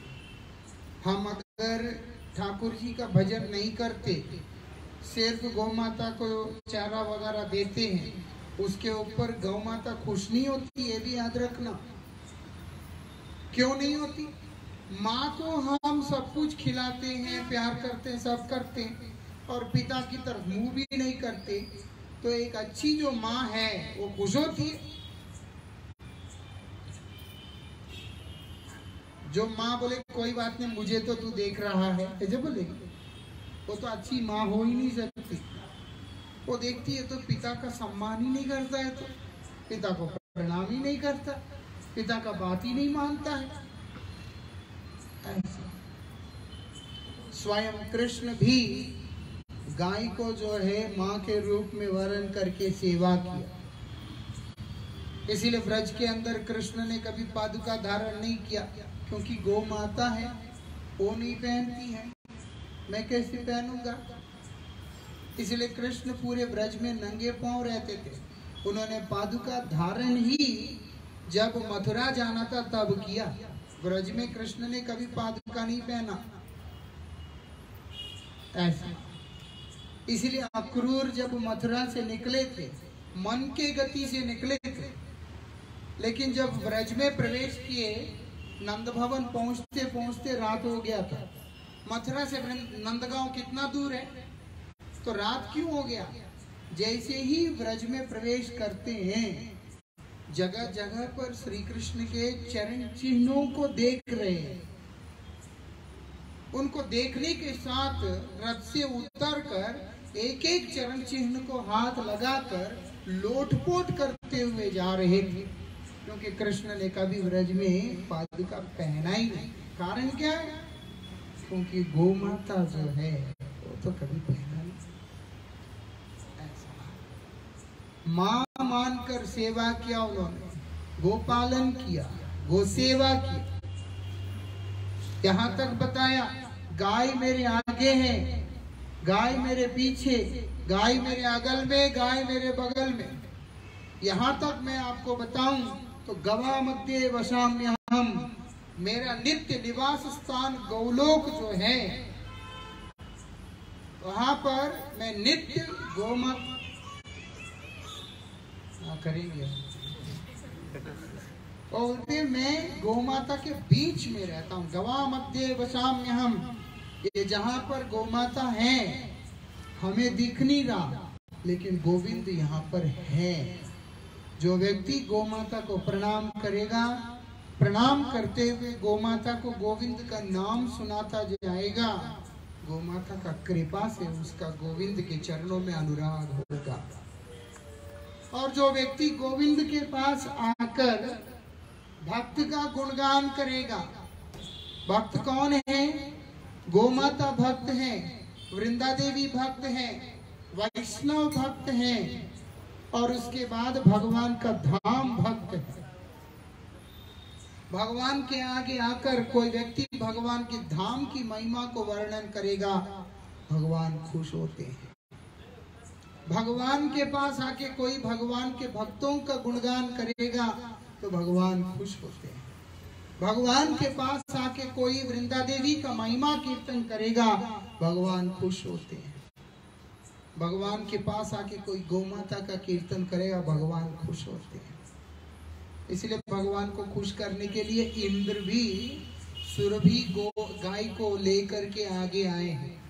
हम अगर ठाकुर जी का भजन नहीं करते, सिर्फ गौ माता को चारा वगैरह देते हैं, उसके ऊपर गौ माता खुश नहीं होती, ये भी याद रखना। क्यों नहीं होती? माँ को हम सब कुछ खिलाते हैं, प्यार करते हैं, सब करते हैं, और पिता की तरफ मुंह भी नहीं करते, तो एक अच्छी जो माँ है वो खुश होती है। जो माँ बोले कोई बात नहीं, मुझे तो तू देख रहा है, ऐसे बोलेगी, वो तो अच्छी माँ हो ही नहीं सकती। वो देखती है तो पिता का सम्मान ही नहीं करता है, तो पिता को प्रणाम ही नहीं करता, पिता का बात ही नहीं मानता है। स्वयं कृष्ण भी गाय को जो है माँ के रूप में वर्ण करके सेवा किया। इसीलिए ब्रज के अंदर कृष्ण ने कभी पादुका धारण नहीं किया, क्योंकि गौ माता है, वो नहीं पहनती है, मैं कैसे पहनूंगा। इसलिए कृष्ण पूरे ब्रज में नंगे पांव रहते थे। उन्होंने पादुका धारण ही जब मथुरा जाना था तब किया। ब्रज में कृष्ण ने कभी पादुका नहीं पहना ऐसा। इसलिए अक्रूर जब मथुरा से निकले थे, मन के गति से निकले थे, लेकिन जब ब्रज में प्रवेश किए, नंद भवन पहुंचते पहुंचते रात हो गया था। मथुरा से नंदगांव कितना दूर है, तो रात क्यों हो गया? जैसे ही ब्रज में प्रवेश करते हैं, जगह जगह पर श्री कृष्ण के चरण चिन्हों को देख रहे हैं। उनको देखने के साथ रथ से उतरकर एक एक चरण चिन्ह को हाथ लगाकर लोटपोट करते हुए जा रहे थे, क्योंकि कृष्ण ने कभी ब्रज में पादुका पहना ही नहीं। कारण क्या है? क्योंकि गौ माता जो है वो तो कभी पहना नहीं। माँ मानकर सेवा किया उन्होंने, गोपालन किया, गो सेवा की। यहाँ तक बताया गाय मेरे आगे है, गाय मेरे पीछे, गाय मेरे अगल में, गाय मेरे बगल में। यहाँ तक मैं आपको बताऊं तो गवा मध्य वसाम्यहम्, मेरा नित्य निवास स्थान गौलोक जो है, वहां पर मैं नित्य गोमाता करेंगे और मैं गोमाता के बीच में रहता हूँ। गवा मध्य वसाम्यहम्, ये जहाँ पर गोमाता है हमें दिख नहीं रहा, लेकिन गोविंद यहाँ पर है। जो व्यक्ति गोमाता को प्रणाम करेगा, प्रणाम करते हुए गोमाता को गोविंद का नाम सुनाता जाएगा, गोमाता का कृपा से उसका गोविंद के चरणों में अनुराग होगा। और जो व्यक्ति गोविंद के पास आकर भक्त का गुणगान करेगा, भक्त कौन है? गोमाता भक्त है, वृंदा देवी भक्त है, वैष्णव भक्त है, और उसके बाद भगवान का धाम भक्त है। भगवान के आगे आकर कोई व्यक्ति भगवान के धाम की महिमा को वर्णन करेगा, भगवान खुश होते हैं। भगवान के पास आके कोई भगवान के भक्तों का गुणगान करेगा तो भगवान खुश होते हैं। भगवान के पास आके कोई वृंदा देवी का महिमा कीर्तन करेगा, भगवान खुश होते हैं। भगवान के पास आके कोई गोमाता का कीर्तन करेगा, भगवान खुश होते हैं। इसलिए भगवान को खुश करने के लिए इंद्र भी सुरभि गाय को लेकर के आगे आए हैं।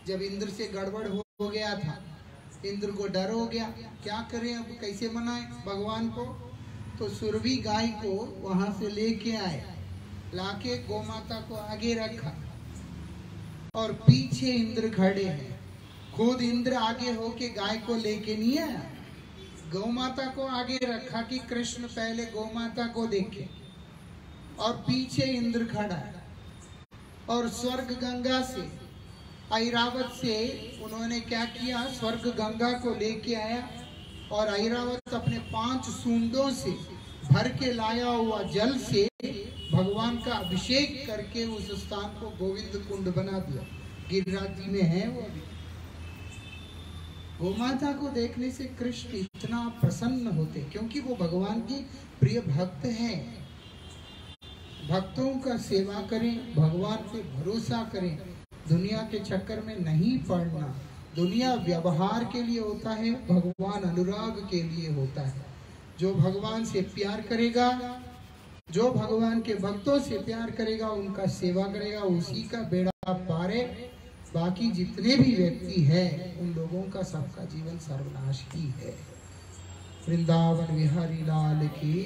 जब इंद्र से गड़बड़ हो गया था, इंद्र को डर हो गया, क्या करें अब, कैसे मनाएं भगवान को, तो सुरभि गाय को वहां से लेके आए, लाके गोमाता को आगे रखा और पीछे इंद्र खड़े हैं। खुद इंद्र आगे होके गाय को लेके नहीं आया, गौ माता को आगे रखा कि कृष्ण पहले गौ माता को देखे, और पीछे इंद्र खड़ा है, और स्वर्ग गंगा से ऐरावत से उन्होंने क्या किया, स्वर्ग गंगा को लेके आया, और ऐरावत अपने 5 सूंडों से भर के लाया हुआ जल से भगवान का अभिषेक करके उस स्थान को गोविंद कुंड बना दिया। गिरिराज जी में है वो अभी। गोमाता को देखने से कृष्ण इतना प्रसन्न होते, क्योंकि वो भगवान की प्रिय भक्त हैं। भक्तों का सेवा करें, भगवान पे भरोसा करें, दुनिया के चक्कर में नहीं पड़ना। दुनिया व्यवहार के लिए होता है, भगवान अनुराग के लिए होता है। जो भगवान से प्यार करेगा, जो भगवान के भक्तों से प्यार करेगा, उनका सेवा करेगा, उसी का बेड़ा पार है। बाकी जितने भी व्यक्ति हैं, उन लोगों का सबका जीवन सर्वनाश ही है। वृंदावन विहारी लाल की।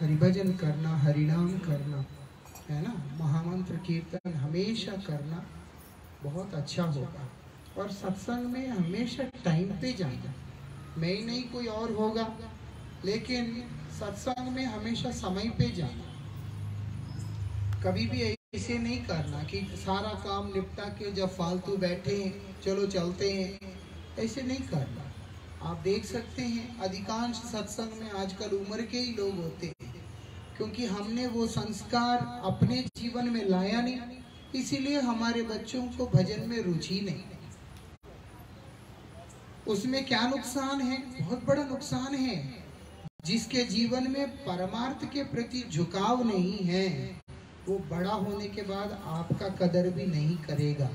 हरिभजन करना, हरिनाम करना, है ना, महामंत्र कीर्तन हमेशा करना बहुत अच्छा होगा। और सत्संग में हमेशा टाइम पे जाना। मैं ही नहीं, कोई और होगा, लेकिन सत्संग में हमेशा समय पे जाना। कभी भी ऐसे नहीं करना कि सारा काम निपटा के जब फालतू बैठे हैं चलो चलते हैं, ऐसे नहीं करना। आप देख सकते हैं अधिकांश सत्संग में आजकल उम्र के ही लोग होते हैं, क्योंकि हमने वो संस्कार अपने जीवन में लाया नहीं, इसीलिए हमारे बच्चों को भजन में रुचि नहीं। उसमें क्या नुकसान है? बहुत बड़ा नुकसान है। जिसके जीवन में परमार्थ के प्रति झुकाव नहीं है, वो बड़ा होने के बाद आपका कदर भी नहीं करेगा।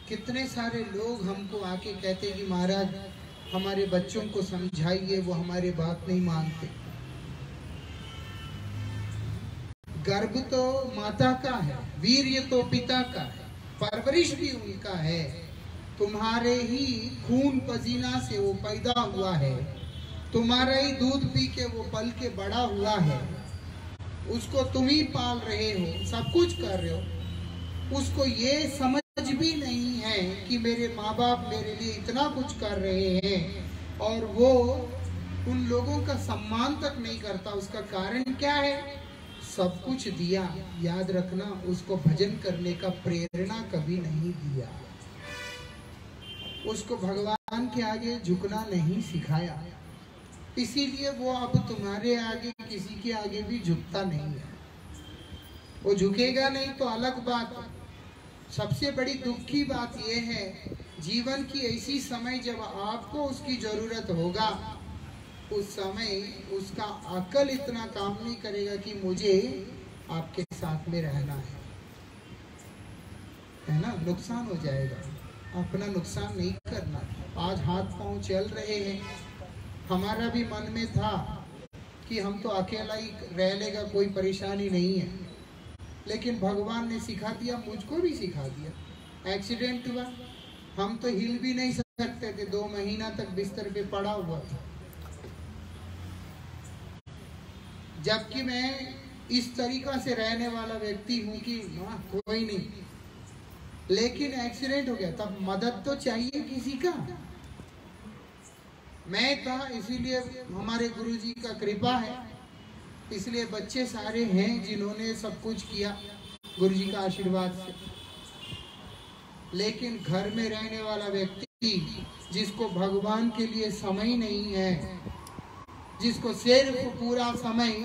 कितने सारे लोग हमको आके कहते कि महाराज हमारे बच्चों को समझाइए, वो हमारी बात नहीं मानते। गर्भ तो माता का है, वीर्य तो पिता का है, परवरिश भी उनका है। तुम्हारे ही खून पसीना से वो पैदा हुआ है, तुम्हारा ही दूध पी के वो पल के बड़ा हुआ है, उसको तुम ही पाल रहे हो, सब कुछ कर रहे हो। उसको ये समझ भी नहीं है कि मेरे माँ बाप मेरे लिए इतना कुछ कर रहे हैं, और वो उन लोगों का सम्मान तक नहीं करता। उसका कारण क्या है? सब कुछ दिया, याद रखना, उसको भजन करने का प्रेरणा कभी नहीं दिया। उसको भगवान के आगे झुकना नहीं सिखाया, इसीलिए वो अब तुम्हारे आगे किसी के आगे भी झुकता नहीं है। वो झुकेगा नहीं तो अलग बात। सबसे बड़ी दुख की बात यह है, जीवन की ऐसी समय जब आपको उसकी जरूरत होगा, उस समय उसका अकल इतना काम नहीं करेगा कि मुझे आपके साथ में रहना है ना, नुकसान हो जाएगा। अपना नुकसान नहीं करना। आज हाथ पांव चल रहे हैं, हमारा भी मन में था कि हम तो अकेला ही रह लेगा, कोई परेशानी नहीं है, लेकिन भगवान ने सिखा दिया, मुझको भी सिखा दिया। एक्सीडेंट हुआ, हम तो हिल भी नहीं सकते थे, 2 महीना तक बिस्तर पे पड़ा हुआ था। जबकि मैं इस तरीका से रहने वाला व्यक्ति हूँ कि कोई नहीं, लेकिन एक्सीडेंट हो गया, तब मदद तो चाहिए किसी का। मैं था, इसीलिए हमारे गुरुजी का कृपा है, इसलिए बच्चे सारे हैं जिन्होंने सब कुछ किया गुरुजी का आशीर्वाद से। लेकिन घर में रहने वाला व्यक्ति जिसको भगवान के लिए समय नहीं है, जिसको सिर्फ पूरा समय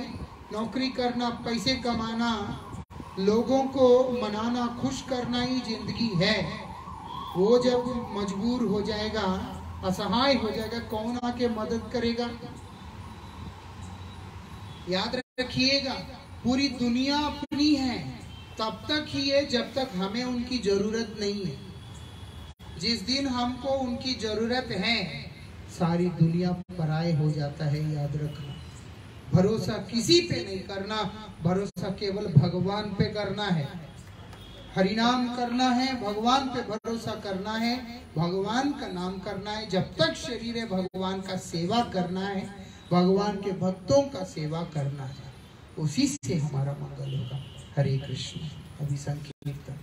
नौकरी करना, पैसे कमाना, लोगों को मनाना, खुश करना ही जिंदगी है, वो जब मजबूर हो जाएगा, असहाय हो जाएगा, कौन आके मदद करेगा? याद रखिएगा, पूरी दुनिया अपनी है तब तक ही है जब तक हमें उनकी जरूरत नहीं है। जिस दिन हमको उनकी जरूरत है, सारी दुनिया पराये हो जाता है। याद रखना, भरोसा किसी पे नहीं करना, भरोसा केवल भगवान पे करना है। हरिनाम करना है, भगवान पे भरोसा करना है, भगवान का नाम करना है। जब तक शरीर है, भगवान का सेवा करना है, भगवान के भक्तों का सेवा करना है, उसी से हमारा मंगल होगा। हरे कृष्ण। अभी संकीर्तन।